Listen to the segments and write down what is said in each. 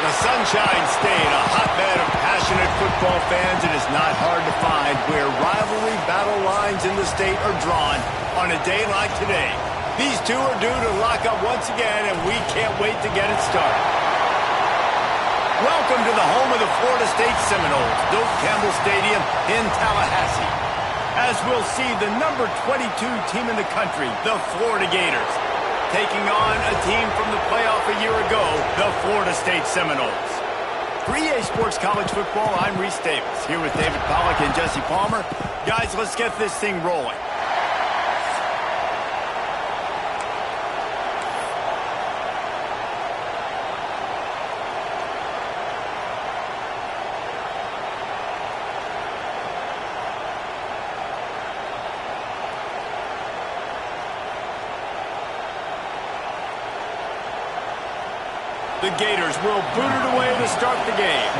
The Sunshine State, a hotbed of passionate football fans. It is not hard to find where rivalry battle lines in the state are drawn on a day like today. These two are due to lock up once again, and we can't wait to get it started. Welcome to the home of the Florida State Seminoles, Doak Campbell Stadium in Tallahassee. As we'll see the number 22 team in the country, the Florida Gators, taking on a team from the playoff a year ago, the Florida State Seminoles. For EA Sports College Football, I'm Reese Davis, here with David Pollack and Jesse Palmer. Guys, let's get this thing rolling. The Gators will boot it away to start the game.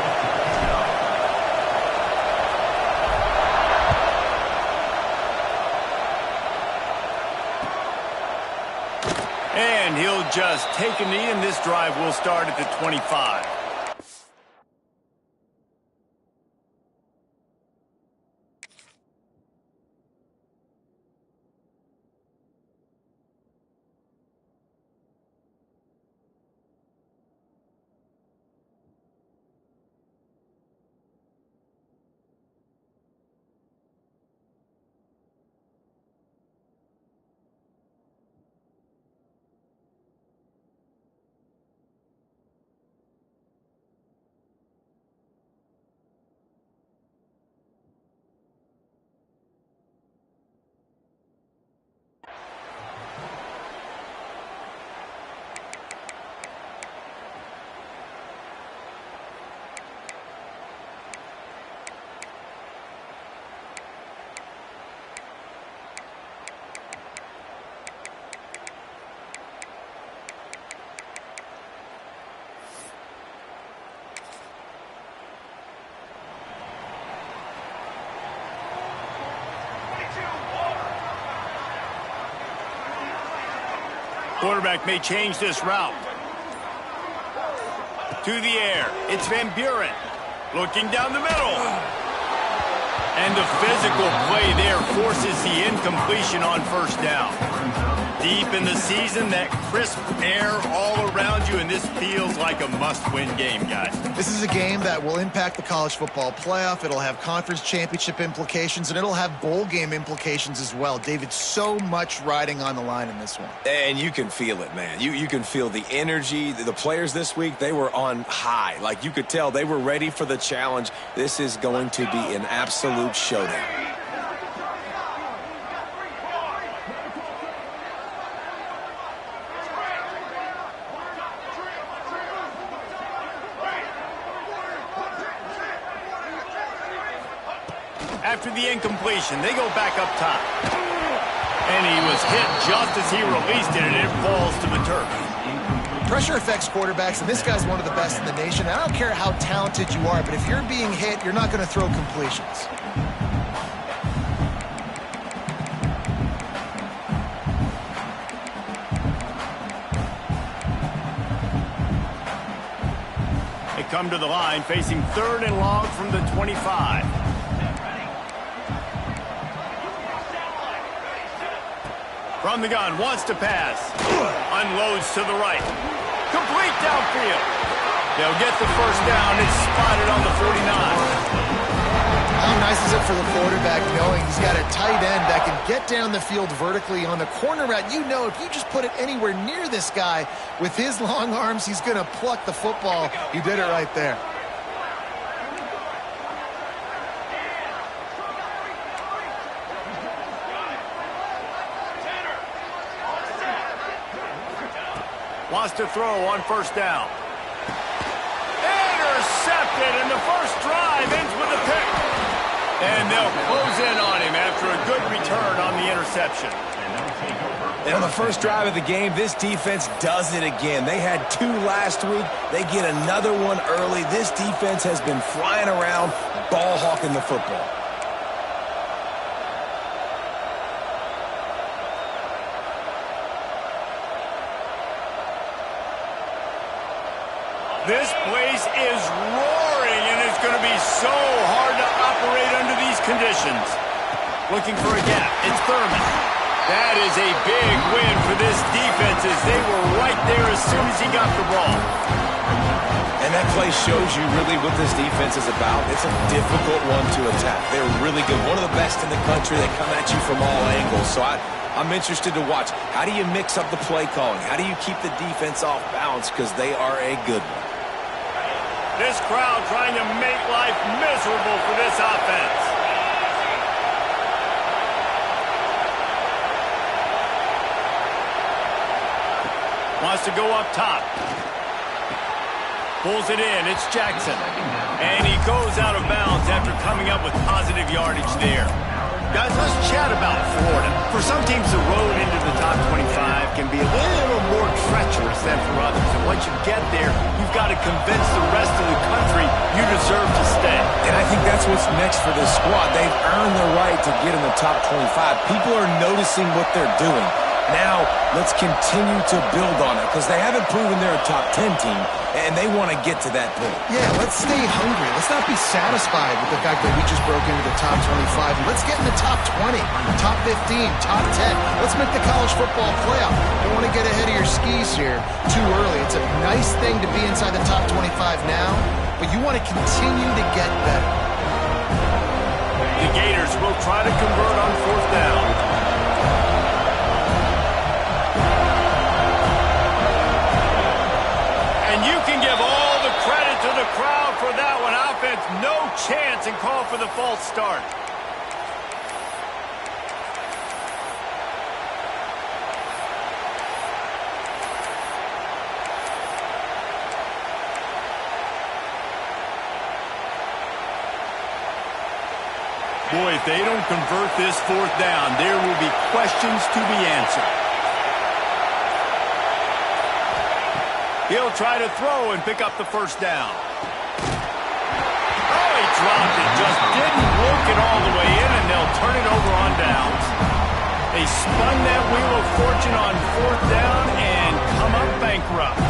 And he'll just take a knee, and this drive will start at the 25. Quarterback may change this route. To the air. It's Van Buren. Looking down the middle. And the physical play there forces the incompletion on first down. Deep in the season, that crisp air all around you, and this feels like a must-win game, guys. This is a game that will impact the college football playoff. It'll have conference championship implications, and it'll have bowl game implications as well. David, so much riding on the line in this one. And you can feel it, man. You can feel the energy. The players this week, they were on high. Like, you could tell they were ready for the challenge. This is going to be an absolute showdown. After the incompletion, they go back up top. And he was hit just as he released it, and it falls to the turf. Pressure affects quarterbacks, and this guy's one of the best in the nation. I don't care how talented you are, but if you're being hit, you're not going to throw completions. They come to the line facing 3rd and long from the 25. From the gun, wants to pass. Unloads to the right. Complete downfield. They'll get the first down. It's spotted on the 49. How nice is it for the quarterback knowing he's got a tight end that can get down the field vertically on the corner route? You know, if you just put it anywhere near this guy with his long arms, he's going to pluck the football. He did it right there. Wants to throw on first down. Intercepted, and the first drive ends with a pick. And they'll close in on him after a good return on the interception. And on the first drive of the game, this defense does it again. They had 2 last week. They get another one early. This defense has been flying around, ball hawking the football. This place is roaring, and it's going to be so hard to operate under these conditions. Looking for a gap. It's Thurman. That is a big win for this defense as they were right there as soon as he got the ball. And that play shows you really what this defense is about. It's a difficult one to attack. They're really good. One of the best in the country. They come at you from all angles. So I'm interested to watch. How do you mix up the play calling? How do you keep the defense off balance? Because they are a good one. This crowd trying to make life miserable for this offense. Wants to go up top. Pulls it in. It's Jackson. And he goes out of bounds after coming up with positive yardage there. Guys, let's chat about Florida. For some teams, the road into the top 25 can be a little more treacherous than for others. And once you get there, you've got to convince the rest of the country you deserve to stay. And I think that's what's next for this squad. They've earned the right to get in the top 25. People are noticing what they're doing. Now, let's continue to build on it because they haven't proven they're a top 10 team, and they want to get to that point. Yeah, let's stay hungry. Let's not be satisfied with the fact that we just broke into the top 25. Let's get in the top 20, top 15, top 10. Let's make the college football playoff. Don't want to get ahead of your skis here too early. It's a nice thing to be inside the top 25 now, but you want to continue to get better. The Gators will try to convert on 4th down. And you can give all the credit to the crowd for that one. Offense, no chance, and call for the false start. Boy, if they don't convert this 4th down, there will be questions to be answered. He'll try to throw and pick up the 1st down. Oh, he dropped it. Just didn't work it all the way in, and they'll turn it over on downs. They spun that wheel of fortune on 4th down and come up bankrupt.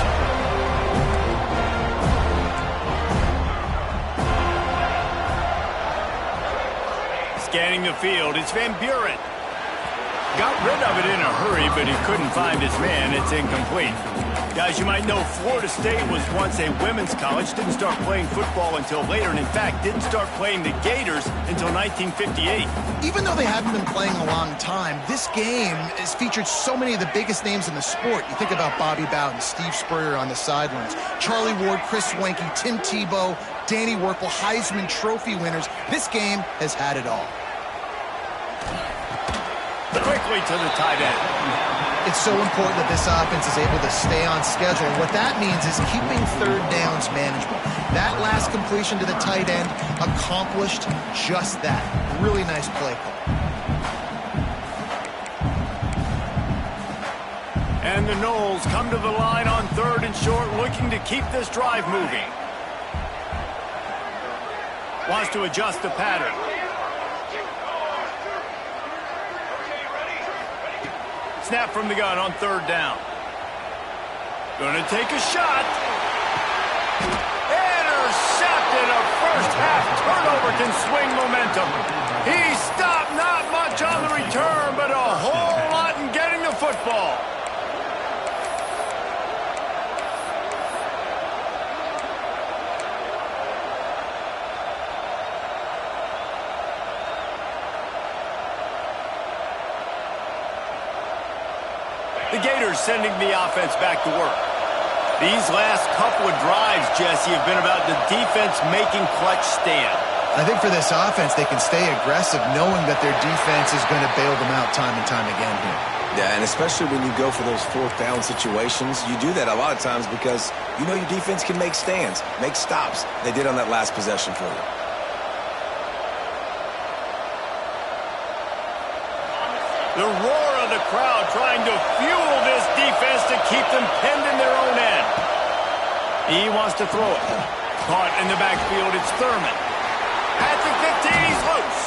Scanning the field, it's Van Buren. Got rid of it in a hurry, but he couldn't find his man. It's incomplete. Guys, you might know Florida State was once a women's college, didn't start playing football until later, and in fact, didn't start playing the Gators until 1958. Even though they haven't been playing a long time, this game has featured so many of the biggest names in the sport. You think about Bobby Bowden, Steve Spurrier on the sidelines, Charlie Ward, Chris Wenke, Tim Tebow, Danny Werkle, Heisman Trophy winners. This game has had it all. Quickly to the tight end. It's so important that this offense is able to stay on schedule. And what that means is keeping 3rd downs manageable. That last completion to the tight end accomplished just that. Really nice play call. And the Noles come to the line on 3rd and short, looking to keep this drive moving. Wants to adjust the pattern. Snap from the gun on 3rd down. Gonna take a shot. Intercepted. A first half turnover can swing momentum. He stopped not much on the return, but a whole lot in getting the football. The Gators sending the offense back to work. These last couple of drives, Jesse, have been about the defense making clutch stand. I think for this offense, they can stay aggressive knowing that their defense is going to bail them out time and time again here. Yeah, and especially when you go for those 4th down situations, you do that a lot of times because you know your defense can make stands, make stops. They did on that last possession for you. The roar of the crowd trying to fuel this defense to keep them pinned in their own end. He wants to throw it. Caught in the backfield, it's Thurman. At the 15, he's loose.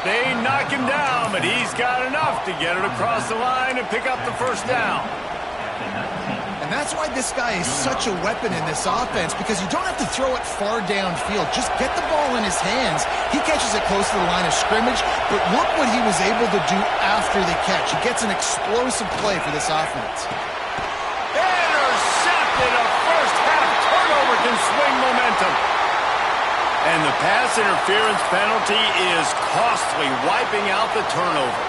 They knock him down, but he's got enough to get it across the line and pick up the 1st down. And And that's why this guy is such a weapon in this offense, because you don't have to throw it far downfield. Just get the ball in his hands. He catches it close to the line of scrimmage, but look what he was able to do after the catch. He gets an explosive play for this offense. Intercepted. A first-half turnover can swing momentum. And the pass interference penalty is costly, wiping out the turnover.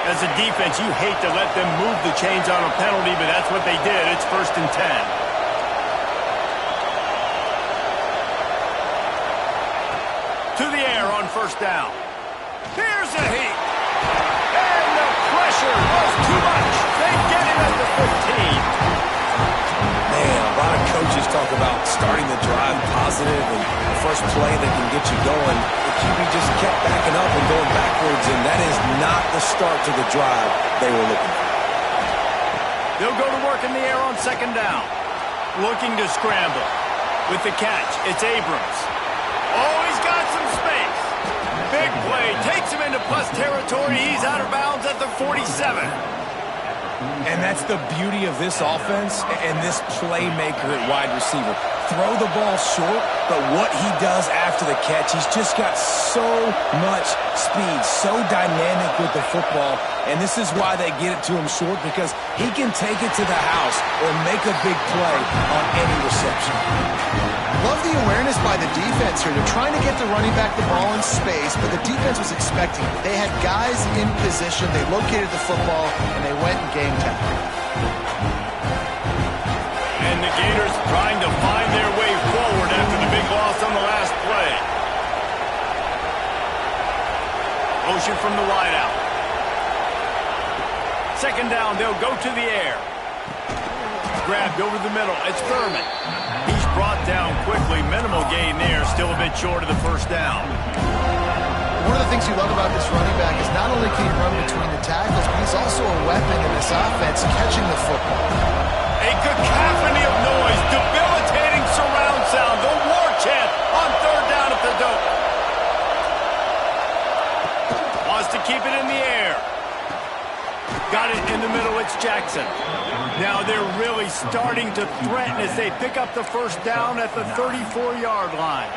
As a defense, you hate to let them move the chains on a penalty, but that's what they did. It's 1st and 10. To the air on 1st down. Here's a heat. And the pressure was too much. They get it at the 15. Man, a lot of coaches talk about starting the drive positive and the first play that can get you going. The QB just kept backing up and going backwards, and that is not the start to the drive they were looking for. They'll go to work in the air on 2nd down. Looking to scramble. With the catch, it's Abrams. Oh, he's got some space. Big play. Takes him into plus territory. He's out of bounds at the 47. And that's the beauty of this offense and this playmaker at wide receiver. Throw the ball short, but what he does after the catch, he's just got so much speed, so dynamic with the football, and this is why they get it to him short, because he can take it to the house or make a big play on any reception. Love the awareness by the defense here. They're trying to get the running back the ball in space, but the defense was expecting it. They had guys in position, they located the football, and they went and game tackled. And the Gators trying to find their way forward after the big loss on the last play. Motion from the wideout. 2nd down, they'll go to the air. Grabbed over the middle. It's Thurman. He's brought down quickly. Minimal gain there. Still a bit short of the 1st down. One of the things you love about this running back is not only can he run between the tackles, but he's also a weapon in this offense catching the football. A cacophony of noise. Debilitating surround sound. The war chant on 3rd down at the dope. Wants to keep it in the air. Got it in the middle. It's Jackson. Now they're really starting to threaten as they pick up the 1st down at the 34-yard line.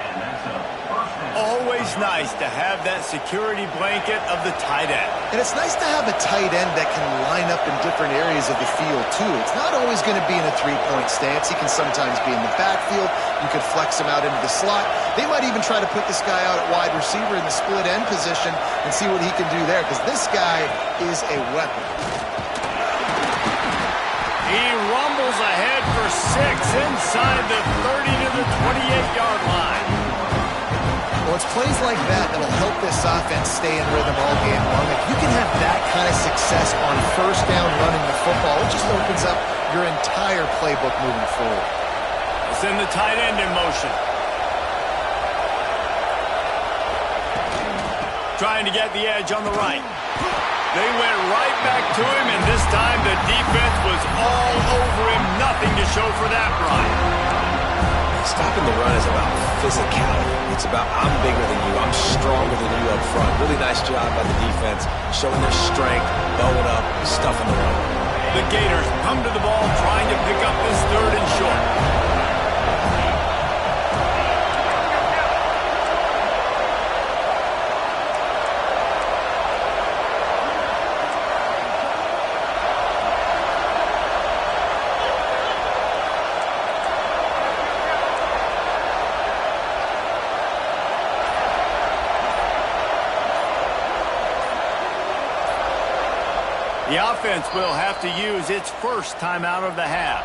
Always nice to have that security blanket of the tight end. And it's nice to have a tight end that can line up in different areas of the field, too. It's not always going to be in a three-point stance. He can sometimes be in the backfield. You could flex him out into the slot. They might even try to put this guy out at wide receiver in the split end position and see what he can do there, because this guy is a weapon. He rumbles ahead for 6 inside the 30 to the 28-yard line. Well, it's plays like that that'll help this offense stay in rhythm all game long. If you can have that kind of success on 1st down running the football, it just opens up your entire playbook moving forward. Send the tight end in motion. Trying to get the edge on the right. They went right back to him, and this time the defense was all over him. Nothing to show for that run. Stopping the run is about physicality. It's about I'm bigger than you, I'm stronger than you up front. Really nice job by the defense, showing their strength, bowing up, stuffing the run. The Gators come to the ball, trying to pick up this 3rd and short. The offense will have to use its 1st timeout of the half.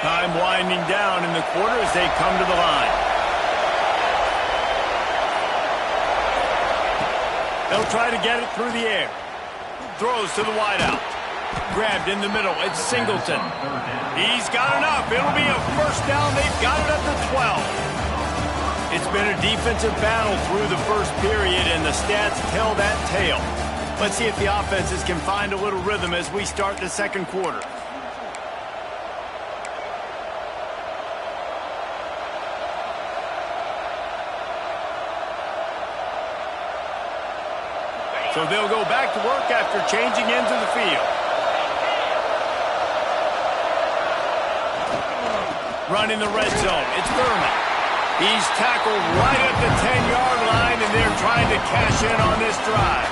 Time winding down in the quarter as they come to the line. They'll try to get it through the air. Throws to the wideout. Grabbed in the middle. It's Singleton. He's got enough. It'll be a first down. They've got it at the 12. It's been a defensive battle through the first period, and the stats tell that tale. Let's see if the offenses can find a little rhythm as we start the second quarter. So they'll go back to work after changing into the field. Running the red zone. It's Berman. He's tackled right at the 10-yard line, and they're trying to cash in on this drive.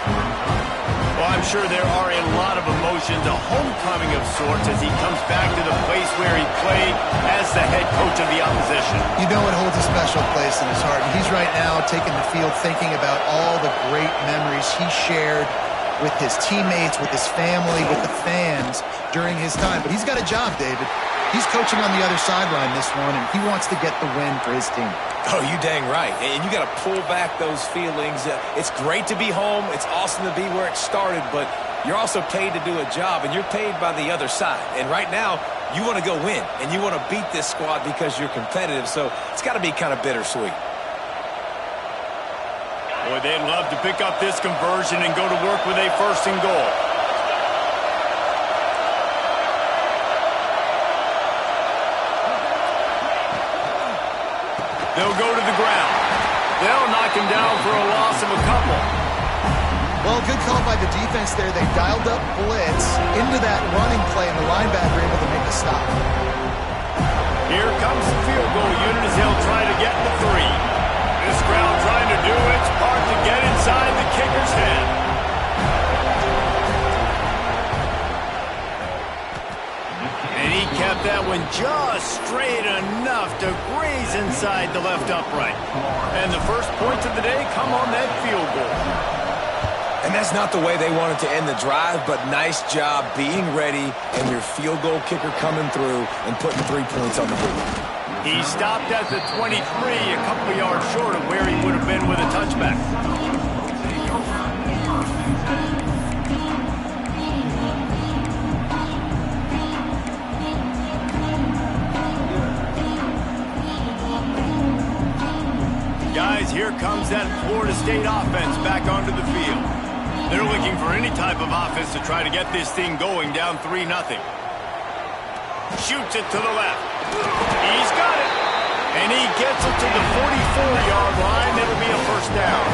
Well, I'm sure there are a lot of emotions, a homecoming of sorts, as he comes back to the place where he played as the head coach of the opposition. You know it holds a special place in his heart. And he's right now taking the field thinking about all the great memories he shared with his teammates, with his family, with the fans during his time. But he's got a job, David. He's coaching on the other sideline this one, and he wants to get the win for his team. Oh, you dang right. And you got to pull back those feelings. It's great to be home. It's awesome to be where it started, but you're also paid to do a job, and you're paid by the other side. And right now, you want to go win, and you want to beat this squad because you're competitive, so it's got to be kind of bittersweet. Boy, they'd love to pick up this conversion and go to work with a first and goal. They'll go to the ground. They'll knock him down for a loss of a couple. Well, good call by the defense there. They dialed up blitz into that running play, and the linebacker able to make a stop. Here comes the field goal unit as they'll try to get the 3. This crowd trying to do its part to get inside the kicker's head. And he kept that one just straight enough to graze inside the left upright. And the first points of the day come on that field goal. And that's not the way they wanted to end the drive, but nice job being ready and your field goal kicker coming through and putting 3 points on the board. He stopped at the 23, a couple of yards short of where he would have been with a touchback. Guys, here comes that Florida State offense back onto the field. They're looking for any type of offense to try to get this thing going down 3-0. Shoots it to the left. He's got it. And he gets it to the 44-yard line. It'll be a first down.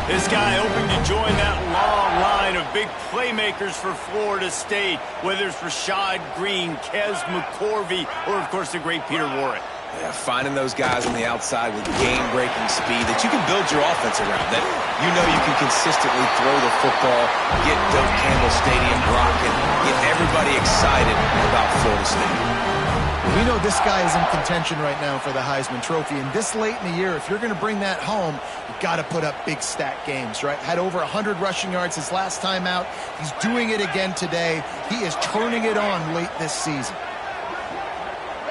This guy hoping to join that long line of big playmakers for Florida State, whether it's Rashad Green, Kez McCorvey, or, of course, the great Peter Warrick. Yeah, finding those guys on the outside with game-breaking speed that you can build your offense around, that you know you can consistently throw the football, get Doak Campbell Stadium rocking, get everybody excited about Florida State. We know this guy is in contention right now for the Heisman Trophy, and this late in the year, if you're going to bring that home, you've got to put up big stat games, right? Had over 100 rushing yards his last time out. He's doing it again today. He is turning it on late this season.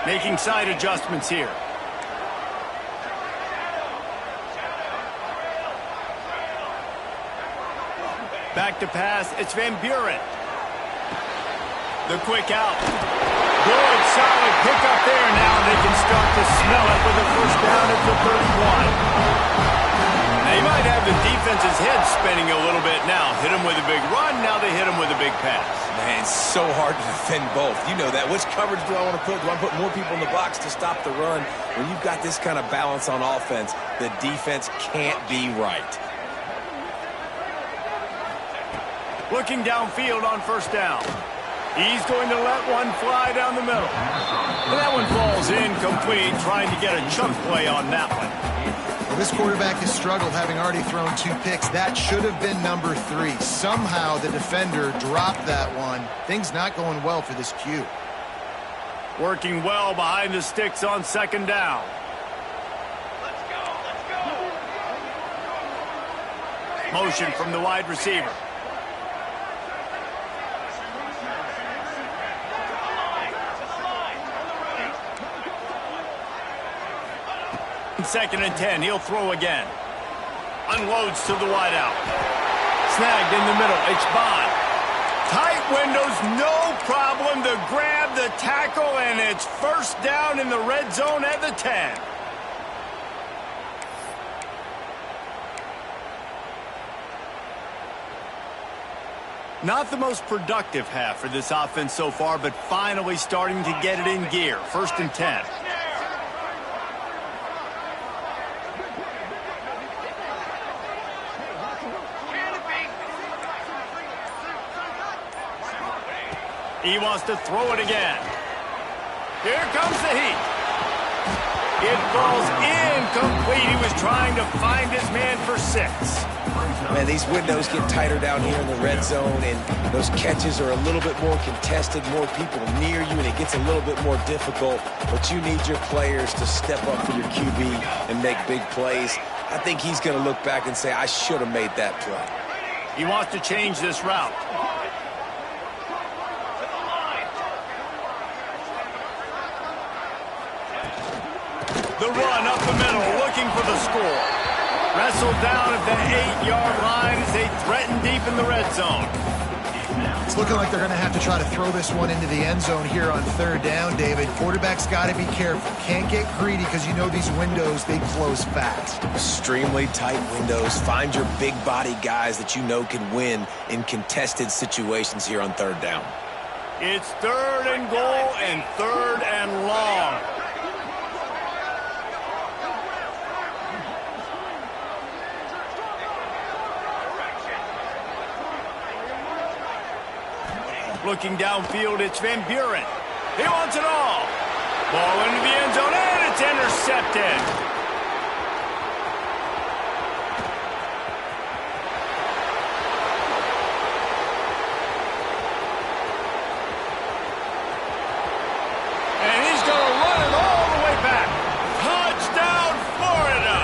Making side adjustments here. Back to pass. It's Van Buren. The quick out. Good, solid pickup there. Now they can start to smell it with a first down at the 31. They might have the defense's head spinning a little bit now. Hit him with a big run. Now they hit him with a big pass. Man, it's so hard to defend both. You know that. Which coverage do I want to put? Do I put more people in the box to stop the run? When you've got this kind of balance on offense, the defense can't be right. Looking downfield on first down. He's going to let one fly down the middle. And that one falls incomplete, trying to get a chunk play on that one. Well, this quarterback has struggled, having already thrown 2 picks. That should have been number 3. Somehow the defender dropped that one. Things not going well for this Q. Working well behind the sticks on second down. Let's go. Motion from the wide receiver. Second and 10, he'll throw again. Unloads to the wideout. Snagged in the middle. It's Bond. Tight windows, no problem to grab the tackle, and it's first down in the red zone at the 10. Not the most productive half for this offense so far, but finally starting to get it in gear. First and 10. He wants to throw it again. Here comes the heat. It falls incomplete. He was trying to find his man for 6. Man, these windows get tighter down here in the red zone, and those catches are a little bit more contested, more people near you, and it gets a little bit more difficult. But you need your players to step up for your QB and make big plays. I think he's going to look back and say, I should have made that play. He wants to change this route. The run up the middle, looking for the score. Wrestled down at the 8-yard line as they threaten deep in the red zone. It's looking like they're going to have to try to throw this one into the end zone here on third down, David. Quarterback's got to be careful. Can't get greedy because you know these windows, they close fast. Extremely tight windows. Find your big body guys that you know can win in contested situations here on third down. It's third and goal and third and long. Looking downfield, it's Van Buren. He wants it all. Ball into the end zone, and it's intercepted. And he's going to run it all the way back. Touchdown, Florida.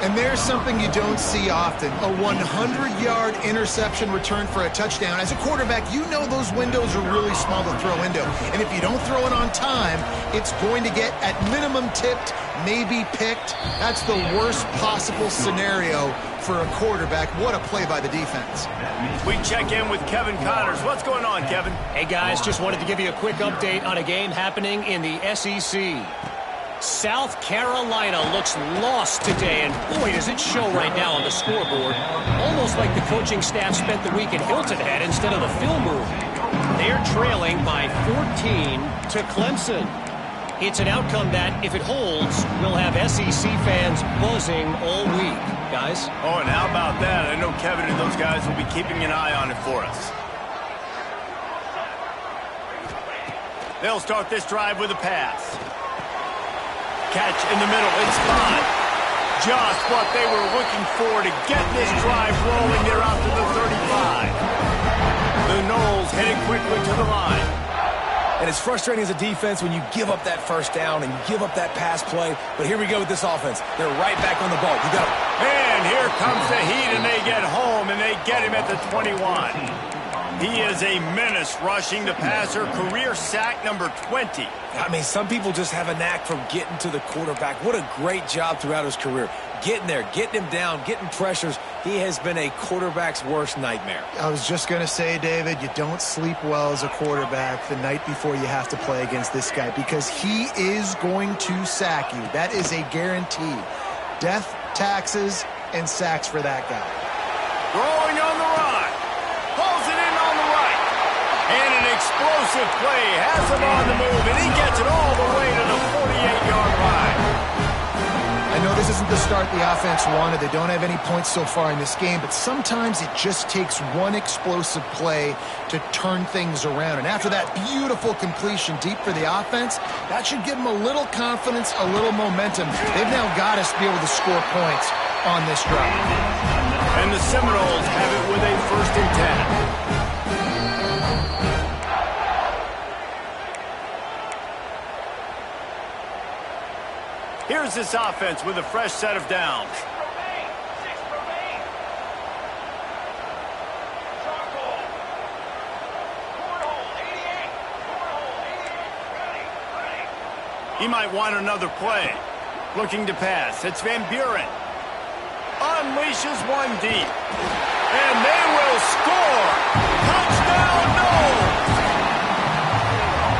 And there's something you don't see often, a 100-yard interception return for a touchdown. As a quarterback, you know those windows are really small to throw into. And if you don't throw it on time, it's going to get, at minimum, tipped, maybe picked. That's the worst possible scenario for a quarterback. What a play by the defense. We check in with Kevin Connors. What's going on, Kevin? Hey, guys, just wanted to give you a quick update on a game happening in the SEC. South Carolina looks lost today, and boy, does it show right now on the scoreboard. Almost like the coaching staff spent the week at Hilton Head instead of the film room. They're trailing by 14 to Clemson. It's an outcome that, if it holds, will have SEC fans buzzing all week. Guys? Oh, and how about that? I know Kevin and those guys will be keeping an eye on it for us. They'll start this drive with a pass. Catch in the middle, it's Bond. Just what they were looking for to get this drive rolling. They're out to the 35. The Noles headed quickly to the line. And it's frustrating as a defense when you give up that first down and you give up that pass play. But here we go with this offense. They're right back on the ball. You got it. And here comes the heat, and they get home, and they get him at the 21. He is a menace rushing the passer. Career sack number 20. I mean, some people just have a knack for getting to the quarterback. What a great job throughout his career. Getting there, getting him down, getting pressures. He has been a quarterback's worst nightmare. I was just going to say, David, you don't sleep well as a quarterback the night before you have to play against this guy because he is going to sack you. That is a guarantee. Death, taxes, and sacks for that guy. Throwing on the run. Pulls it in on the right. And an explosive play has him on the move, and he gets it all the way to the 48-yard line. I know this isn't the start the offense wanted. They don't have any points so far in this game, but sometimes it just takes one explosive play to turn things around. And after that beautiful completion deep for the offense, that should give them a little confidence, a little momentum. They've now got us to be able to score points on this drive. And the Seminoles have it with a 1st and 10. Here's this offense with a fresh set of downs. He might want another play. Looking to pass. It's Van Buren. unleashes one deep. And they will score. Touchdown, Noles!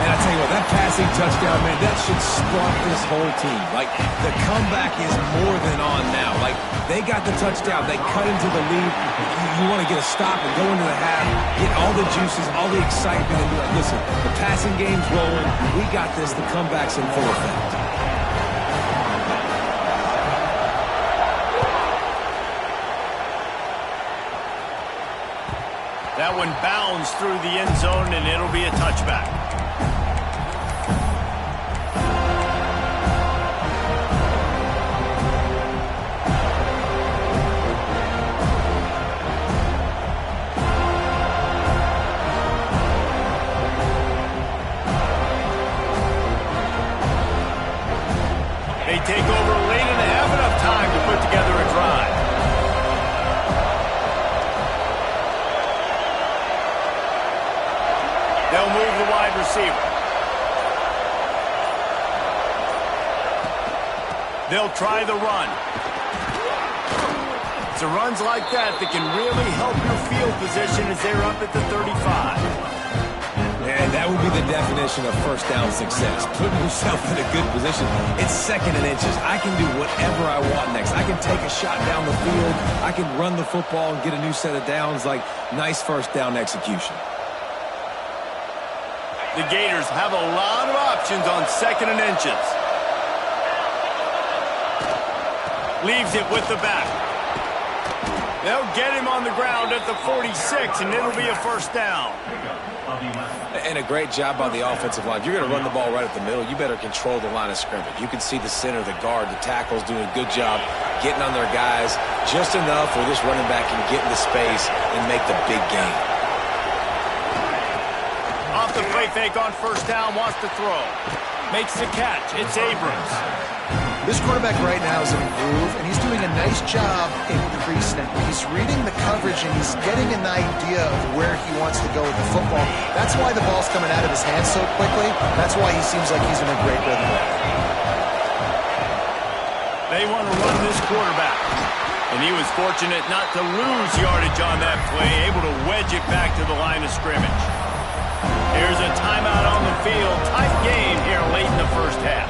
And I tell you what, that passing touchdown, man, that should spark this whole team. Like, the comeback is more than on now. Like, they got the touchdown. They cut into the lead. You want to get a stop and go into the half, get all the juices, all the excitement, and be like, listen, the passing game's rolling. We got this. The comeback's in full effect. That one bounds through the end zone, and it'll be a touchback. They take over late and have enough time to put together a drive. They'll move the wide receiver. They'll try the run. It's the runs like that that can really help your field position as they're up at the 35. And that would be the definition of first down success. Putting yourself in a good position. It's second and inches. I can do whatever I want next. I can take a shot down the field. I can run the football and get a new set of downs. Like, nice first down execution. The Gators have a lot of options on second and inches. Leaves it with the back. They'll get him on the ground at the 46, and it'll be a first down. And a great job by the offensive line. If you're going to run the ball right at the middle, you better control the line of scrimmage. You can see the center, the guard, the tackles doing a good job getting on their guys just enough where this running back can get into space and make the big game. Off the play fake on first down, wants to throw. Makes the catch. It's Abrams. This quarterback right now is in a groove, and he's doing a nice job in pre-snap. He's reading the coverage, and he's getting an idea of where he wants to go with the football. That's why the ball's coming out of his hands so quickly. That's why he seems like he's in a great rhythm. They want to run this quarterback. And he was fortunate not to lose yardage on that play, able to wedge it back to the line of scrimmage. Here's a timeout on the field. Tight game here late in the first half.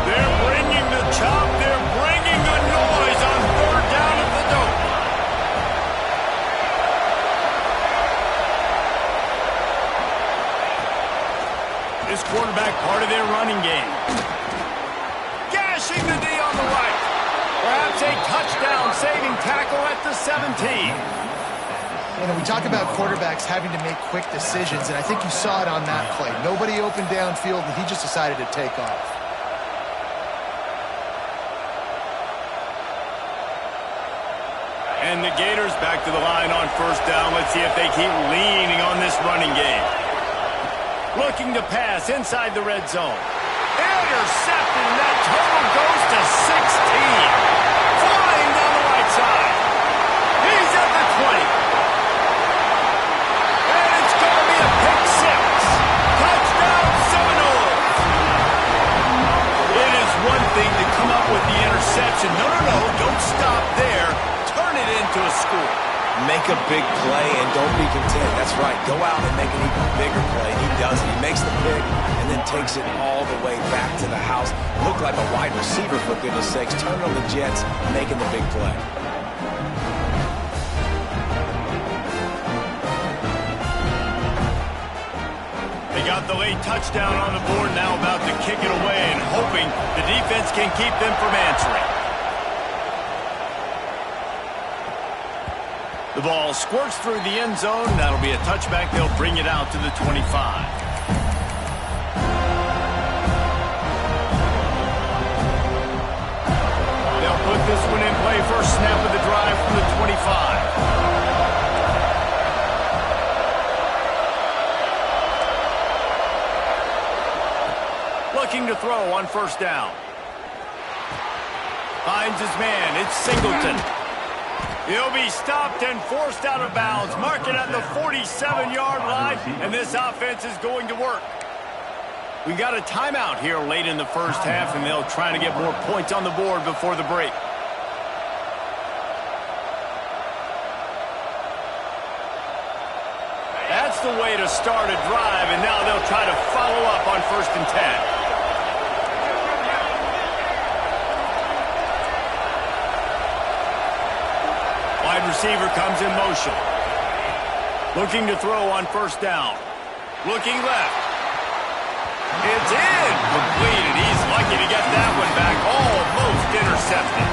They're bringing the chop. They're bringing the noise on third down at the dope. This quarterback part of their running game. Gashing the D on the right. Perhaps a touchdown-saving tackle at the 17. You know, we talk about quarterbacks having to make quick decisions, and I think you saw it on that play. Nobody opened downfield, and he just decided to take off. And the Gators back to the line on first down. Let's see if they keep leaning on this running game. Looking to pass inside the red zone. Intercepted, and that total goes to 16. Flying down the right side. He's at the 20. And it's going to be a pick six. Touchdown Seminoles. It is one thing to come up with the interception. No, don't stop there. Turn it into a score. Make a big play and don't be content. That's right. Go out and make an even bigger play. He does it. He makes the pick and then takes it all the way back to the house. Looked like a wide receiver, for goodness sakes. Turn on the Jets, making the big play. They got the late touchdown on the board, now about to kick it away and hoping the defense can keep them from answering. The ball squirts through the end zone. That'll be a touchback. They'll bring it out to the 25. They'll put this one in play. First snap of the drive from the 25. Looking to throw on first down. Finds his man. It's Singleton. He'll be stopped and forced out of bounds. Mark it at the 47-yard line, and this offense is going to work. We got a timeout here late in the first half, and they'll try to get more points on the board before the break. That's the way to start a drive, and now they'll try to follow up on 1st and 10. Wide receiver comes in motion. Looking to throw on 1st down. Looking left. It's in. Completed. He's lucky to get that one back. Almost intercepted.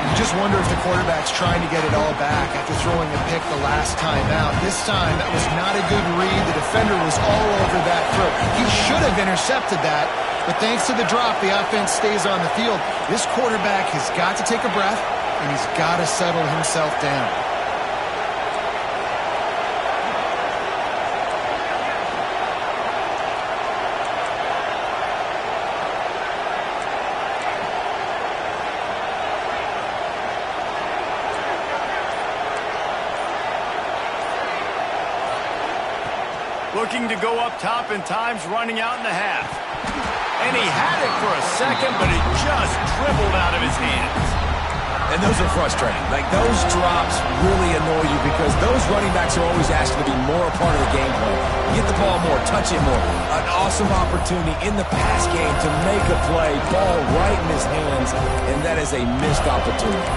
You just wonder if the quarterback's trying to get it all back after throwing a pick the last time out. This time, that was not a good read. The defender was all over that throw. He should have intercepted that, but thanks to the drop, the offense stays on the field. This quarterback has got to take a breath, and he's got to settle himself down. Looking to go up top, and time's running out in the half. And he had it for a second, but it just dribbled out of his hands. And those are frustrating. Like, those drops really annoy you because those running backs are always asked to be more a part of the game plan. Get the ball more, touch it more. An awesome opportunity in the pass game to make a play, ball right in his hands, and that is a missed opportunity.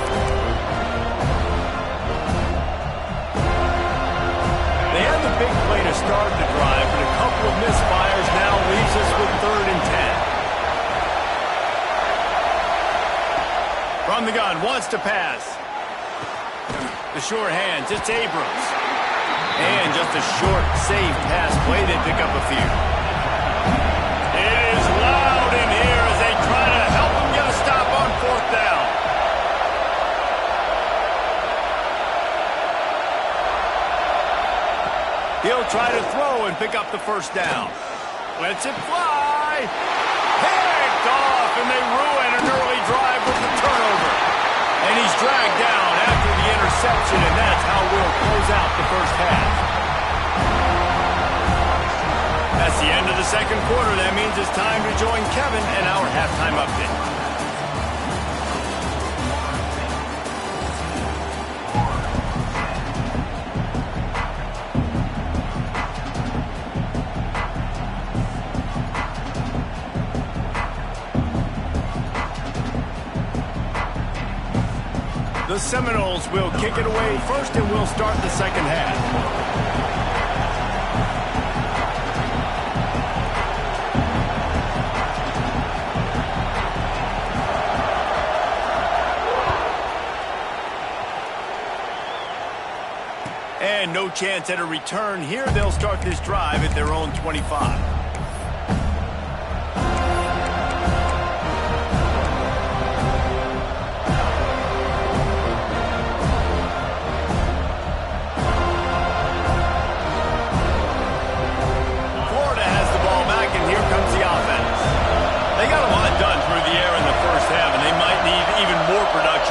They had the big play to start the drive, but a couple of misfires now leaves us with 3rd and 10. From the gun, wants to pass. The short hands, it's Abrams. And just a short, safe pass play. They pick up a few. It is loud in here as they try to help him get a stop on 4th down. He'll try to throw and pick up the 1st down. Lets it fly. Picked off, and they ruin an early drive with the turnover. And he's dragged down after the interception, and that's how we'll close out the first half. That's the end of the 2nd quarter. That means it's time to join Kevin and our halftime update. The Seminoles will kick it away first, and we'll start the 2nd half. And no chance at a return here. They'll start this drive at their own 25.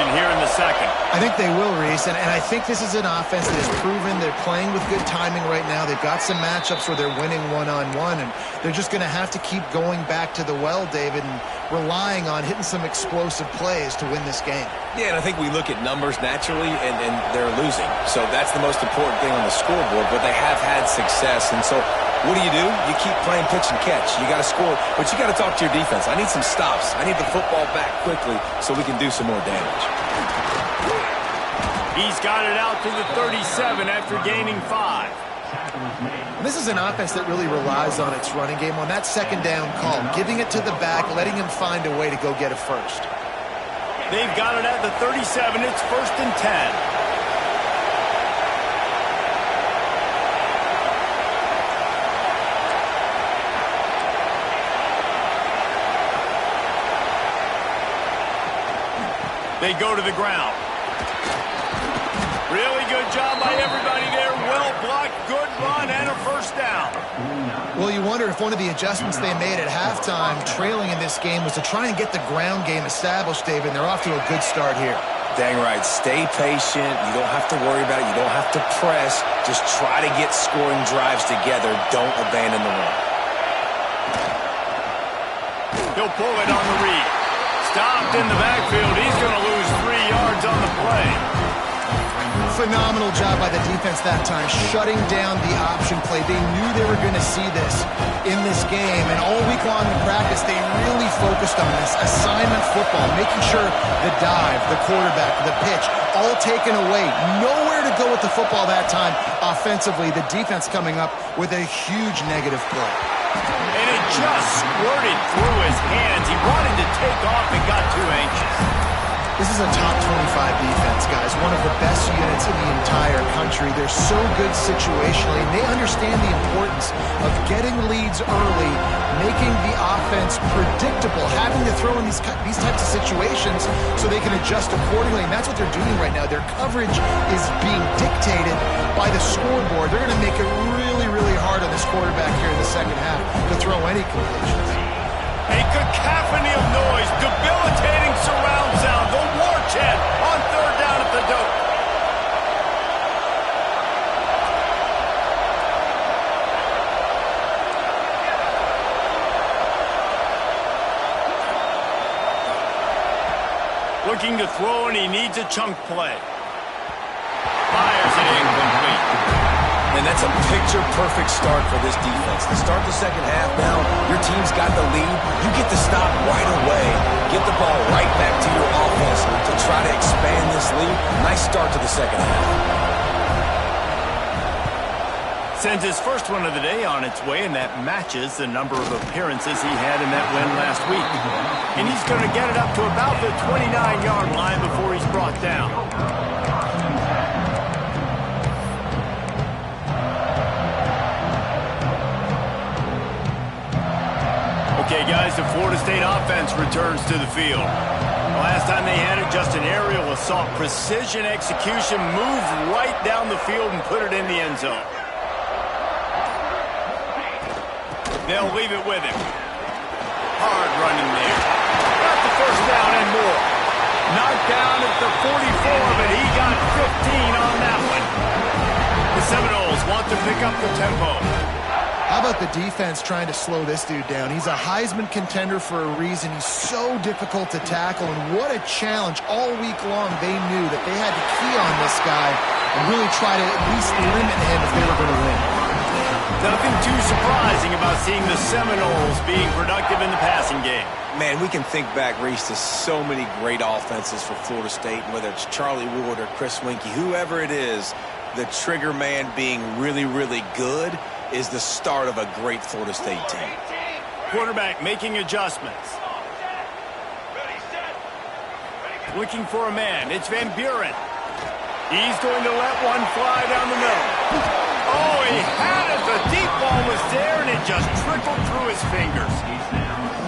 Here in the 2nd. I think they will, Reese, and I think this is an offense that has proven they're playing with good timing right now. They've got some matchups where they're winning one-on-one, and they're just going to have to keep going back to the well, David, and relying on hitting some explosive plays to win this game. Yeah, and I think we look at numbers naturally, and they're losing. So that's the most important thing on the scoreboard, but they have had success. And so what do? You keep playing pitch and catch. You got to score, but you got to talk to your defense. I need some stops. I need the football back quickly so we can do some more damage. He's got it out to the 37 after gaining 5. This is an offense that really relies on its running game on that 2nd down call, giving it to the back, letting him find a way to go get a first. They've got it at the 37. It's 1st and 10. They go to the ground. Really good job by everybody there. Well blocked, good run, and a 1st down. Well, you wonder if one of the adjustments they made at halftime, trailing in this game, was to try and get the ground game established, David, and they're off to a good start here. Dang right. Stay patient. You don't have to worry about it. You don't have to press. Just try to get scoring drives together. Don't abandon the run. He'll pull it on the read. Stopped in the backfield. He's going to lose 3 yards on the play. Phenomenal job by the defense that time, shutting down the option play. They knew they were going to see this in this game, and all week long in practice, they really focused on this assignment football, making sure the dive, the quarterback, the pitch, all taken away. Nowhere to go with the football that time offensively. The defense coming up with a huge negative play. And it just squirted through his hands. He wanted to take off and got too anxious. This is a top 25 defense, guys. One of the best units in the entire country. They're so good situationally, and they understand the importance of getting leads early, making the offense predictable, having to throw in these types of situations so they can adjust accordingly, and that's what they're doing right now. Their coverage is being dictated by the scoreboard. They're going to make it really, really hard on this quarterback here in the second half to throw any completions. A cacophony of noise, debilitating surround sound, the war chant on third down at the dope. Looking to throw, and he needs a chunk play. Fires it incomplete. And that's a picture-perfect start for this defense. To start the second half now, your team's got the lead. You get to stop right away. Get the ball right back to your offense to try to expand this lead. Nice start to the second half. Sends his first one of the day on its way, and that matches the number of appearances he had in that win last week. And he's going to get it up to about the 29-yard line before he's brought down. Okay, guys, the Florida State offense returns to the field. Last time they had it, just an aerial assault. Precision execution, moved right down the field and put it in the end zone. They'll leave it with him. Hard running there. Got the first down and more. Knocked down at the 44, but he got 15 on that one. The Seminoles want to pick up the tempo. How about the defense trying to slow this dude down? He's a Heisman contender for a reason. He's so difficult to tackle, and what a challenge. All week long, they knew that they had to key on this guy and really try to at least limit him if they were going to win. Nothing too surprising about seeing the Seminoles being productive in the passing game. Man, we can think back, Reese, to so many great offenses for Florida State, whether it's Charlie Ward or Chris Winkie, whoever it is, the trigger man being really, really good is the start of a great Florida State team. Quarterback making adjustments. Looking for a man. It's Van Buren. He's going to let one fly down the middle. Oh, he had it. The deep ball was there, and it just trickled through his fingers.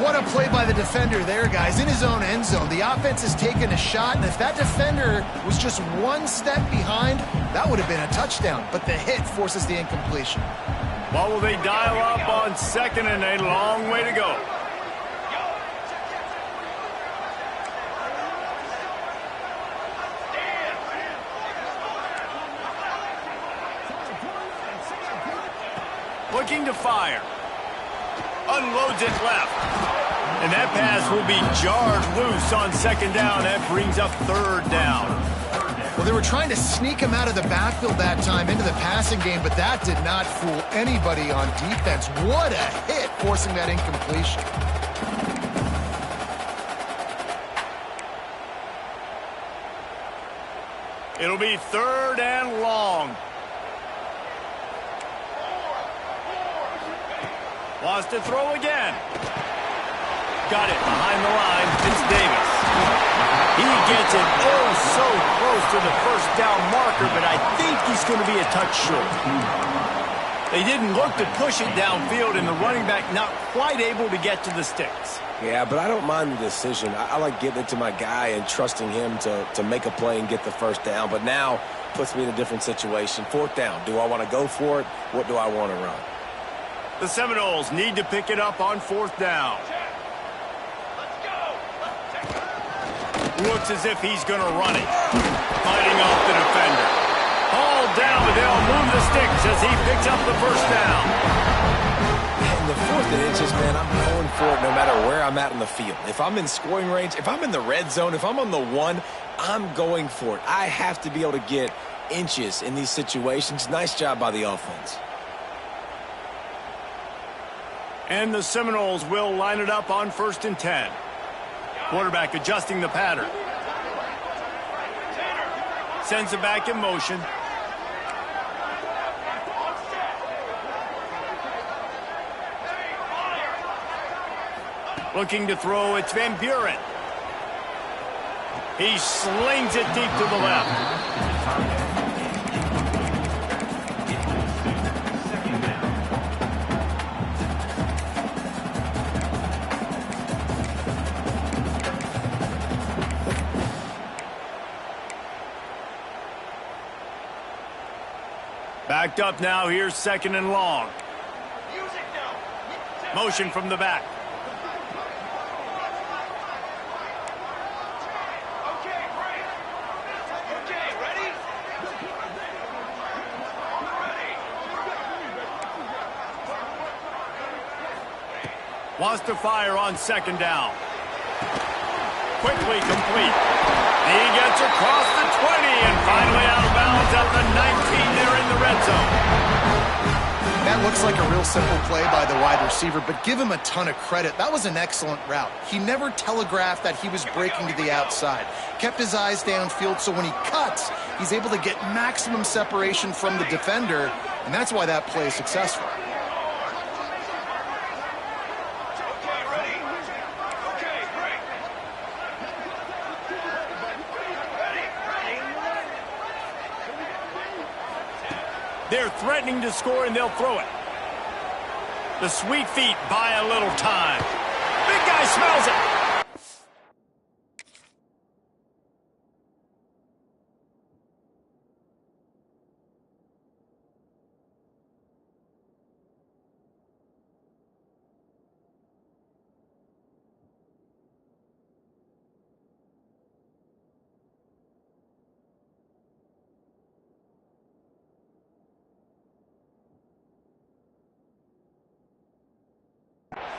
What a play by the defender there, guys, in his own end zone. The offense has taken a shot, and if that defender was just one step behind, that would have been a touchdown. But the hit forces the incompletion. What will they dial up on second, and a long way to go? Looking to fire. Unloads it left. And that pass will be jarred loose on second down. That brings up third down. Well, they were trying to sneak him out of the backfield that time into the passing game, but that did not fool anybody on defense. What a hit, forcing that incompletion. It'll be third and long. Wants to throw again. Got it behind the line. It's Davis. He gets it so close to the first down marker, but I think he's going to be a touch short. They didn't look to push it downfield, and the running back not quite able to get to the sticks. Yeah, but I don't mind the decision. I like getting it to my guy and trusting him to make a play and get the first down. But now puts me in a different situation. Fourth down. Do I want to go for it? What do I want to run? The Seminoles need to pick it up on fourth down. Looks as if he's going to run it. Fighting off the defender. All down, but they'll move the sticks as he picks up the first down. in the 4th and inches, man, I'm going for it no matter where I'm at in the field. If I'm in scoring range, if I'm in the red zone, if I'm on the 1, I'm going for it. I have to be able to get inches in these situations. Nice job by the offense. And the Seminoles will line it up on 1st and 10. Quarterback adjusting the pattern. Sends it back in motion. Looking to throw, it's Van Buren. He slings it deep to the left. Backed up now, here's 2nd and long. Motion from the back. Wants to fire on 2nd down. Quickly complete. He gets across the 20 and finally out of bounds at the 19 there in the red zone. That looks like a real simple play by the wide receiver, but give him a ton of credit. That was an excellent route. He never telegraphed that he was breaking to the outside. Kept his eyes downfield, so when he cuts, he's able to get maximum separation from the defender, and that's why that play is successful. They're threatening to score, and they'll throw it. The sweet feet buy a little time. Big guy smells it.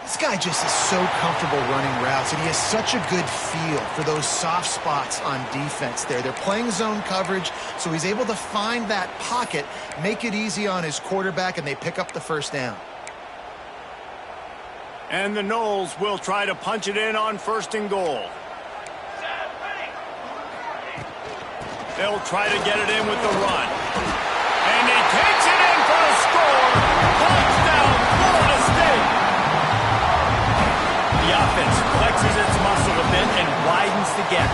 This guy just is so comfortable running routes, and he has such a good feel for those soft spots on defense there. They're playing zone coverage, so he's able to find that pocket, make it easy on his quarterback, and they pick up the 1st down. And the Noles will try to punch it in on 1st and goal. They'll try to get it in with the run. And he takes it in for a score. Touchdown, Florida State. The offense flexes its muscle a bit and widens the gap.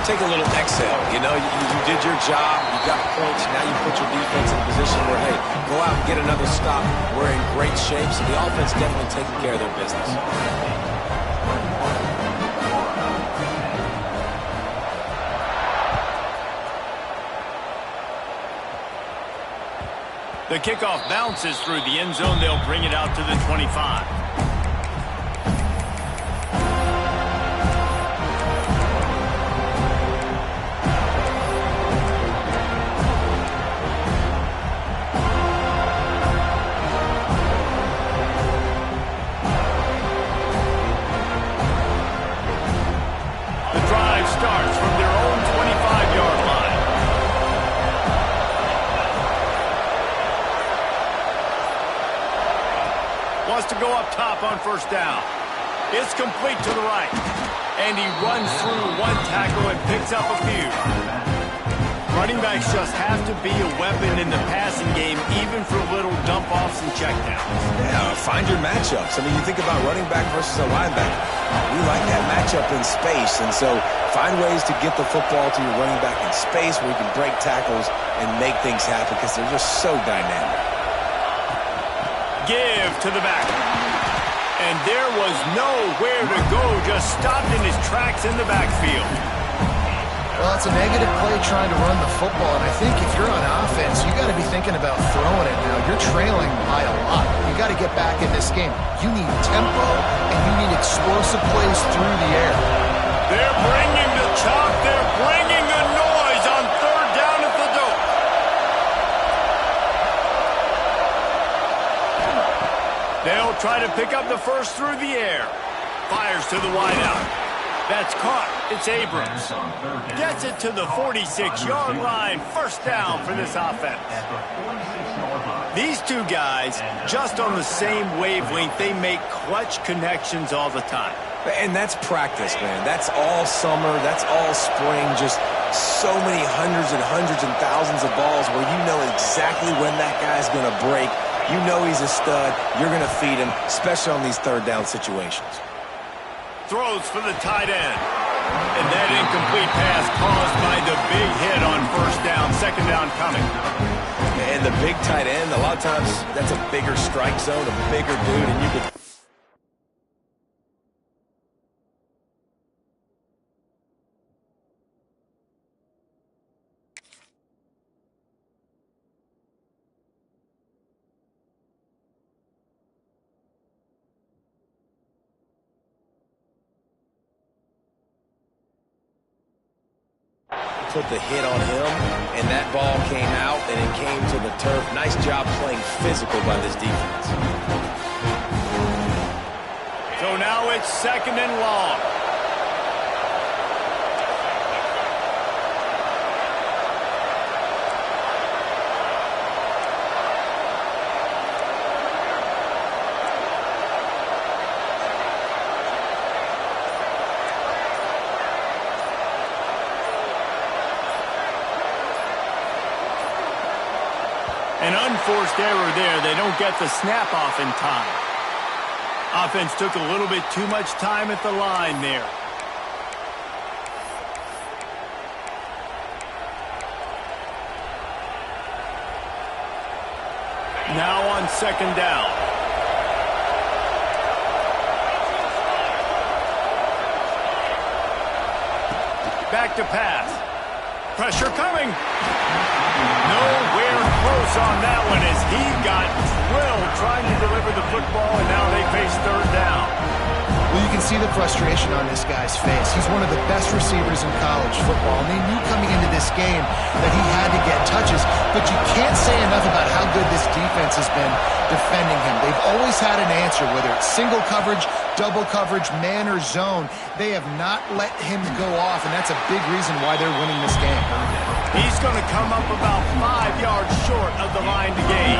Take a little exhale. You know, you did your job. You got points. Now you put your defense in a position where, hey, go out and get another stop. We're in great shape, so the offense definitely taking care of their business. The kickoff bounces through the end zone. They'll bring it out to the 25. Starts from their own 25-yard line. Wants to go up top on 1st down. It's complete to the right. And he runs through one tackle and picks up a few. Running backs just have to be a weapon in the passing game, even for little dump-offs and checkdowns. Yeah, find your matchups. I mean, you think about running back versus a linebacker. We like that matchup in space, and so find ways to get the football to your running back in space where you can break tackles and make things happen because they're just so dynamic. Give to the back. And there was nowhere to go, just stopped in his tracks in the backfield. Well, it's a negative play trying to run the football, and I think if you're on offense, you got to be thinking about throwing it now. You're trailing by a lot. You got to get back in this game. You need tempo, and you need explosive plays through the air. They're bringing the chalk. They're bringing the noise on 3rd down at the dope. They'll try to pick up the first through the air. Fires to the wideout. That's caught. It's Abrams. Gets it to the 46-yard line. First down for this offense. These two guys, just on the same wavelength, they make clutch connections all the time. And that's practice, man. That's all summer. That's all spring. Just so many hundreds and thousands of balls where you know exactly when that guy's going to break. You know he's a stud. You're going to feed him, especially on these third down situations. Throws for the tight end. And that incomplete pass caused by the big hit on first down. Second down coming. And the big tight end, a lot of times that's a bigger strike zone, a bigger dude, and you could... put the hit on him, and that ball came out, and it came to the turf. Nice job playing physical by this defense. So now it's second and long. An unforced error there. They don't get the snap off in time. Offense took a little bit too much time at the line there. Now on second down. Back to pass. Pressure coming. Nowhere close on that one as he got drilled trying to deliver the football, and now they face third down. Well, you can see the frustration on this guy's face. He's one of the best receivers in college football, and they knew coming into this game that he had to get touches, but you can't say enough about how good this defense has been defending him. They've always had an answer, whether it's single coverage, double coverage, man or zone. They have not let him go off, and that's a big reason why they're winning this game. He's going to come up about 5 yards short of the line to gain.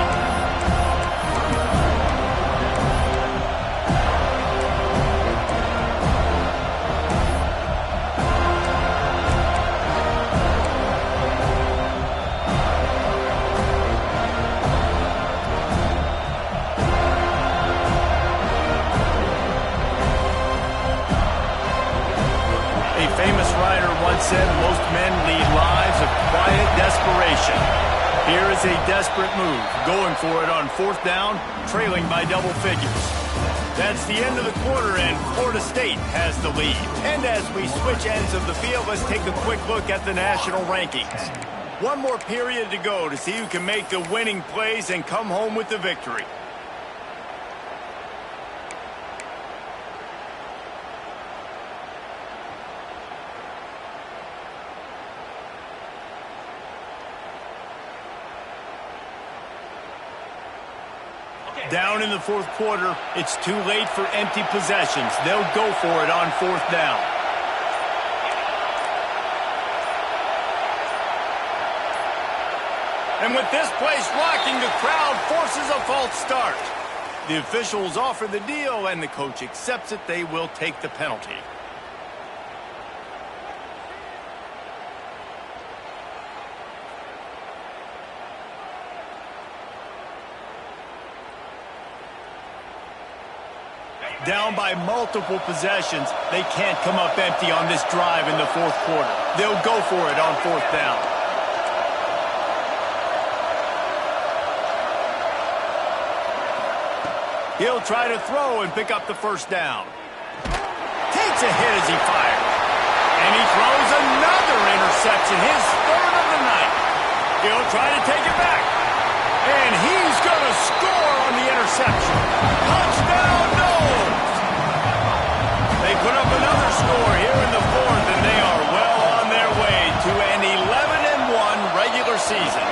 Said most men lead lives of quiet desperation. Here is a desperate move, going for it on fourth down, trailing by double figures. That's the end of the quarter, and Florida State has the lead. And as we switch ends of the field, let's take a quick look at the national rankings. One more period to go to see who can make the winning plays and come home with the victory. Down in the fourth quarter, it's too late for empty possessions. They'll go for it on fourth down. And with this place rocking, the crowd forces a false start. The officials offer the deal, and the coach accepts it. They will take the penalty. Down by multiple possessions, they can't come up empty on this drive in the fourth quarter. They'll go for it on fourth down. He'll try to throw and pick up the first down. Takes a hit as he fires. And he throws another interception, his third of the night. He'll try to take it back. And he's going to score on the interception. Touchdown, Noles! They put up another score here in the fourth, and they are well on their way to an 11-1 regular season.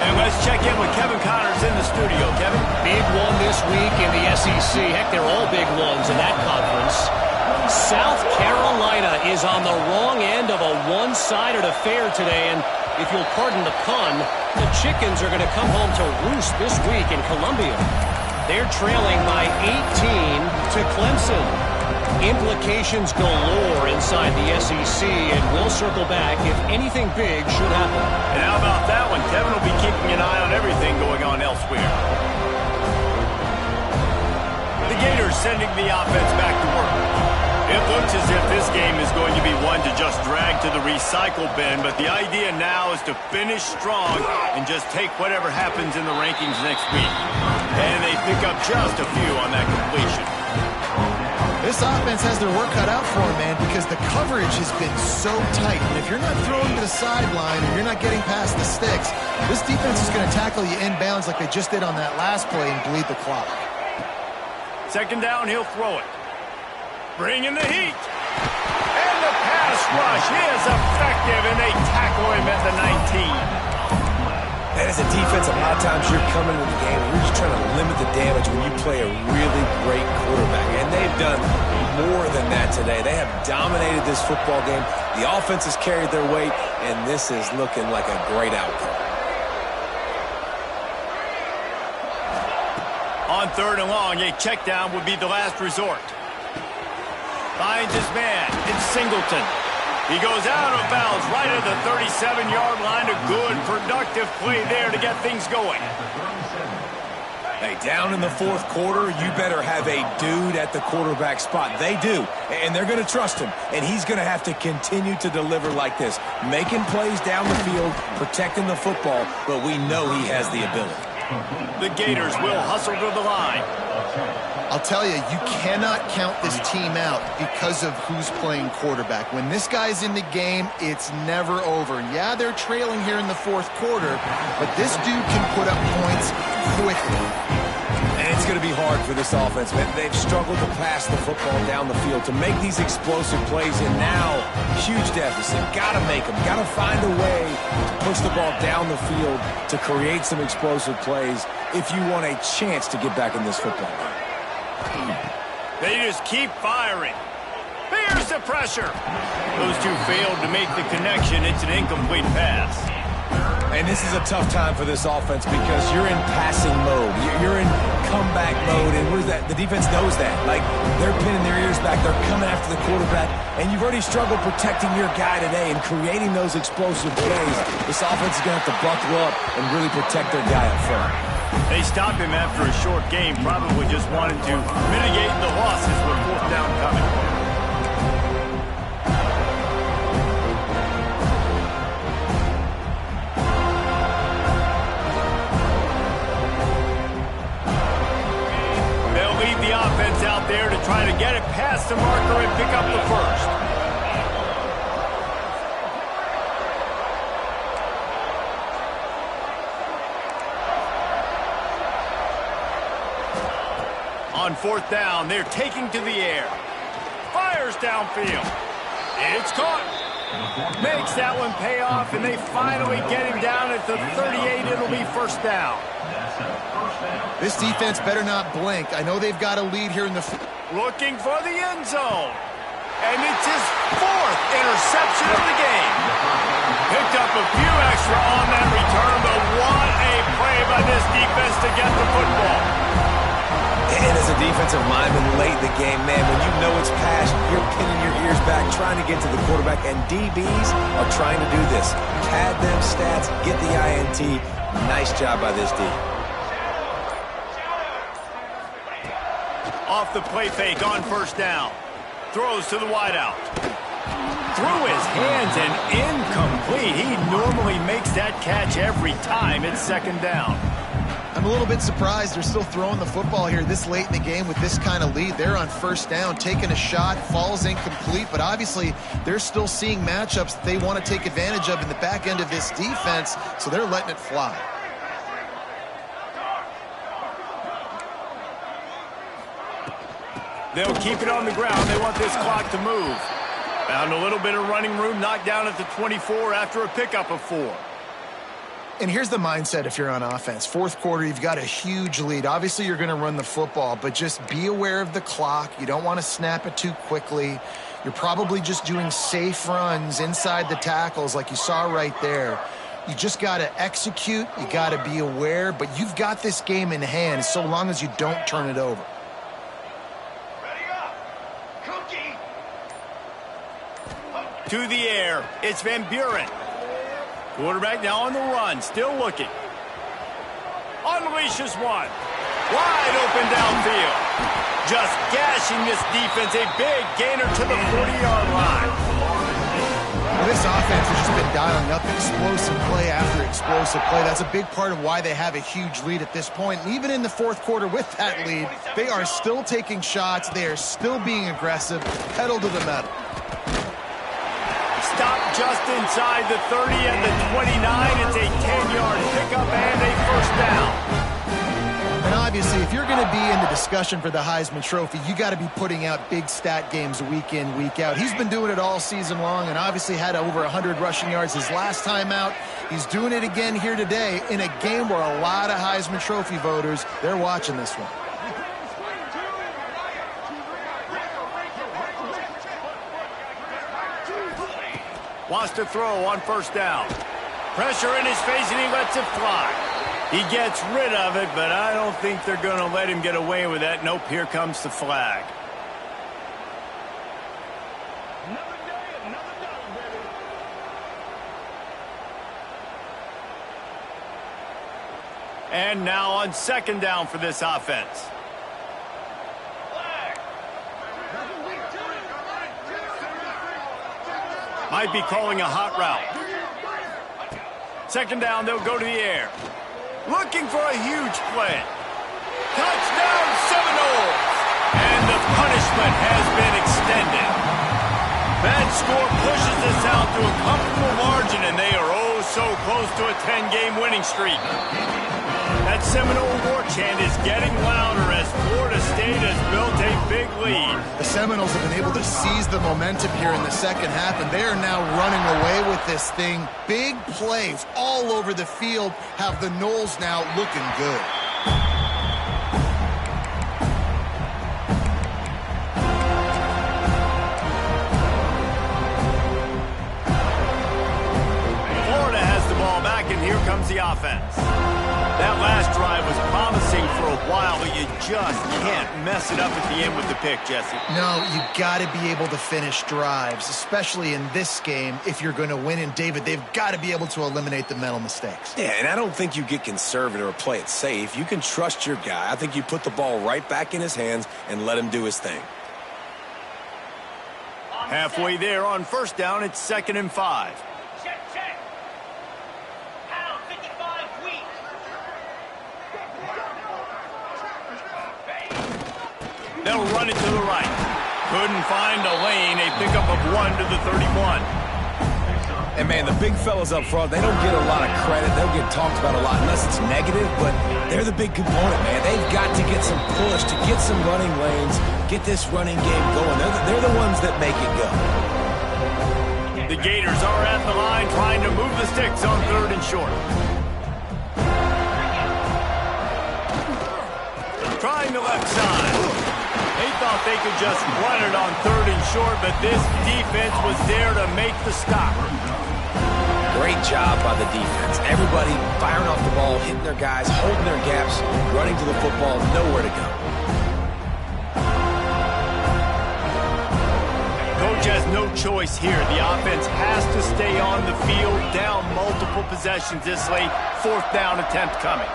And Let's check in with Kevin Connors in the studio. Kevin? Big one this week in the SEC. Heck, they're all big ones in that conference. South Carolina is on the wrong end of a one-sided affair today, and if you'll pardon the pun, the chickens are going to come home to roost this week in Columbia. They're trailing by 18 to Clemson. Implications galore inside the SEC, and we'll circle back if anything big should happen. And how about that one? Kevin will be keeping an eye on everything going on elsewhere. The Gators sending the offense back to work. It looks as if this game is going to be one to just drag to the recycle bin, but the idea now is to finish strong and just take whatever happens in the rankings next week. And they pick up just a few on that completion. This offense has their work cut out for them, man, because the coverage has been so tight. And if you're not throwing to the sideline or you're not getting past the sticks, this defense is going to tackle you inbounds like they just did on that last play and bleed the clock. Second down, he'll throw it. Bring in the heat. And the pass rush is effective, and they tackle him at the 19. And as a defense, a lot of times you're coming into the game and you're just trying to limit the damage when you play a really great quarterback. And they've done more than that today. They have dominated this football game. The offense has carried their weight, and this is looking like a great outcome. On third and long, a check down would be the last resort. Finds his man. It's Singleton. He goes out of bounds right at the 37-yard line. A good, productive play there to get things going. Hey, down in the fourth quarter, you better have a dude at the quarterback spot. They do, and they're going to trust him. And he's going to have to continue to deliver like this, making plays down the field, protecting the football, but we know he has the ability. The Gators will hustle to the line. I'll tell you, you cannot count this team out because of who's playing quarterback. When this guy's in the game, it's never over. Yeah, they're trailing here in the fourth quarter, but this dude can put up points quickly. And it's going to be hard for this offense, man. They've struggled to pass the football down the field, to make these explosive plays, and now, huge deficit. Got to make them. Got to find a way to push the ball down the field to create some explosive plays if you want a chance to get back in this football game. They just keep firing. Here's the pressure. Those two failed to make the connection. It's an incomplete pass. And this is a tough time for this offense because you're in passing mode. You're in comeback mode, and what is that? The defense knows that. Like, they're pinning their ears back. They're coming after the quarterback, and you've already struggled protecting your guy today and creating those explosive plays. This offense is going to have to buckle up and really protect their guy up front. They stopped him after a short game, probably just wanted to mitigate the losses with fourth down coming. They'll leave the offense out there to try to get it past the marker and pick up the first. On fourth down, they're taking to the air. Fires downfield. It's caught. Makes that one pay off, and they finally get him down at the 38. It'll be first down. This defense better not blink. I know they've got a lead here in the... Looking for the end zone. And it's his fourth interception of the game. Picked up a few extra on that return, but what a play by this defense to get the football. And as a defensive lineman late in the game, man, when you know it's pass, you're pinning your ears back, trying to get to the quarterback, and DBs are trying to do this. Pad them stats, get the INT. Nice job by this D. Off the play fake on first down. Throws to the wideout. Through his hands and incomplete. He normally makes that catch every time. It's second down. I'm a little bit surprised they're still throwing the football here this late in the game with this kind of lead. They're on first down, taking a shot, falls incomplete, but obviously they're still seeing matchups that they want to take advantage of in the back end of this defense, so they're letting it fly. They'll keep it on the ground. They want this clock to move. Found a little bit of running room, knocked down at the 24 after a pickup of 4. And here's the mindset if you're on offense. Fourth quarter, you've got a huge lead. Obviously, you're going to run the football, but just be aware of the clock. You don't want to snap it too quickly. You're probably just doing safe runs inside the tackles like you saw right there. You just got to execute. You got to be aware, but you've got this game in hand so long as you don't turn it over. Ready up. Cookie. To the air, it's Van Buren. Quarterback now on the run, still looking. Unleashes one. Wide open downfield. Just gashing this defense, a big gainer to the 40-yard line. Well, this offense has just been dialing up explosive play after explosive play. That's a big part of why they have a huge lead at this point. And even in the fourth quarter with that lead, they are still taking shots. They are still being aggressive, pedal to the metal. Stop just inside the 30 and the 29. It's a 10-yard pickup and a first down. And obviously, if you're going to be in the discussion for the Heisman Trophy, you got to be putting out big stat games week in, week out. He's been doing it all season long and obviously had over 100 rushing yards his last time out. He's doing it again here today in a game where a lot of Heisman Trophy voters, they're watching this one. Wants to throw on first down. Pressure in his face, and he lets it fly. He gets rid of it, but I don't think they're going to let him get away with that. Nope, here comes the flag. Another day, another dollar, baby. And now on second down for this offense. Might be calling a hot route. Second down, they'll go to the air. Looking for a huge play. Touchdown, Seminoles! And the punishment has been extended. That score pushes us out to a comfortable margin, and they are oh so close to a 10-game winning streak. That Seminole war chant is getting louder as Florida State has built a big lead. The Seminoles have been able to seize the momentum here in the second half, and they are now running away with this thing. Big plays all over the field have the Noles now looking good. Florida has the ball back, and here comes the offense. That last drive was promising for a while, but you just can't mess it up at the end with the pick, Jesse. No, you got to be able to finish drives, especially in this game if you're going to win. And, David, they've got to be able to eliminate the mental mistakes. Yeah, and I don't think you get conservative or play it safe. You can trust your guy. I think you put the ball right back in his hands and let him do his thing. Halfway there on first down, it's 2nd and 5. Check, check. Pound 55 wheat. They'll run it to the right. Couldn't find a lane. A pickup of 1 to the 31. And, man, the big fellas up front, they don't get a lot of credit. They'll get talked about a lot unless it's negative, but they're the big component, man. They've got to get some push, to get some running lanes, get this running game going. They're the ones that make it go. The Gators are at the line trying to move the sticks on 3rd and short. Trying the left side. They thought they could just run it on 3rd and short, but this defense was there to make the stop. Great job by the defense. Everybody firing off the ball, hitting their guys, holding their gaps, running to the football, nowhere to go. Coach has no choice here. The offense has to stay on the field, down multiple possessions this late. 4th down attempt coming.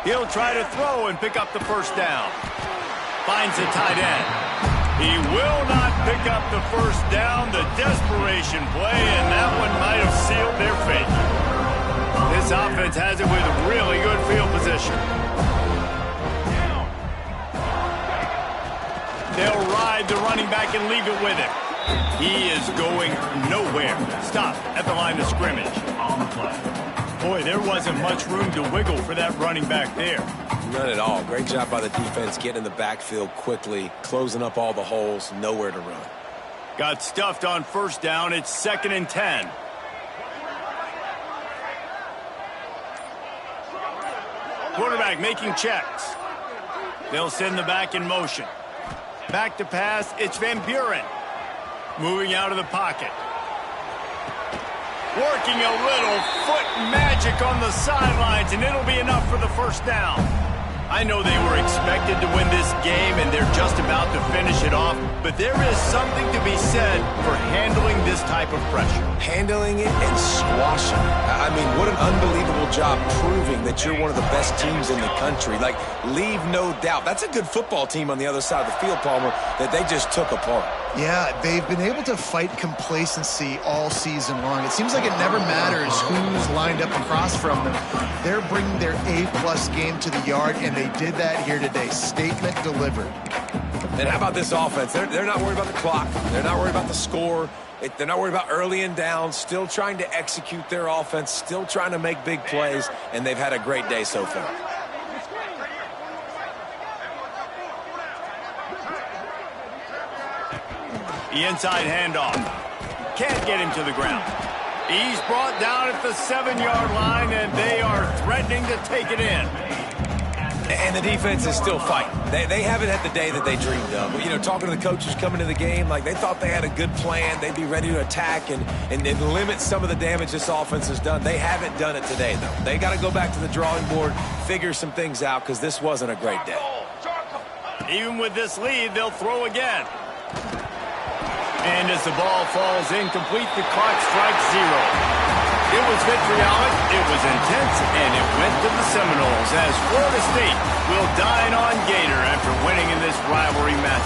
He'll try to throw and pick up the first down. Finds a tight end. He will not pick up the first down. The desperation play, and that one might have sealed their fate. This offense has it with really good field position. They'll ride the running back and leave it with him. He is going nowhere. Stop at the line of scrimmage. Boy, there wasn't much room to wiggle for that running back there. None at all. Great job by the defense getting in the backfield quickly, closing up all the holes, nowhere to run. Got stuffed on first down. It's 2nd and 10. Quarterback making checks. They'll send the back in motion. Back to pass. It's Van Buren. Moving out of the pocket. Working a little foot magic on the sidelines, and it'll be enough for the first down. I know they were expected to win this game, and they're just about to finish it off, but there is something to be said for handling this type of pressure. Handling it and squashing it. I mean, what an unbelievable job proving that you're one of the best teams in the country. Like, leave no doubt. That's a good football team on the other side of the field, Palmer, that they just took apart. Yeah, they've been able to fight complacency all season long. It seems like it never matters who's lined up across from them. They're bringing their A-plus game to the yard, and they did that here today. Statement delivered. And how about this offense? They're not worried about the clock. They're not worried about the score. They're not worried about early and down. Still trying to execute their offense. Still trying to make big plays. And they've had a great day so far. The inside handoff. Can't get him to the ground. He's brought down at the 7-yard line, and they are threatening to take it in. And the defense is still fighting. They haven't had the day that they dreamed of. But, you know, talking to the coaches coming to the game, like they thought they had a good plan. They'd be ready to attack and limit some of the damage this offense has done. They haven't done it today, though. They got to go back to the drawing board, figure some things out, because this wasn't a great day. Even with this lead, they'll throw again. And as the ball falls incomplete, the clock strikes 0. It was vitriolic, it was intense, and it went to the Seminoles as Florida State will dine on Gator after winning in this rivalry matchup.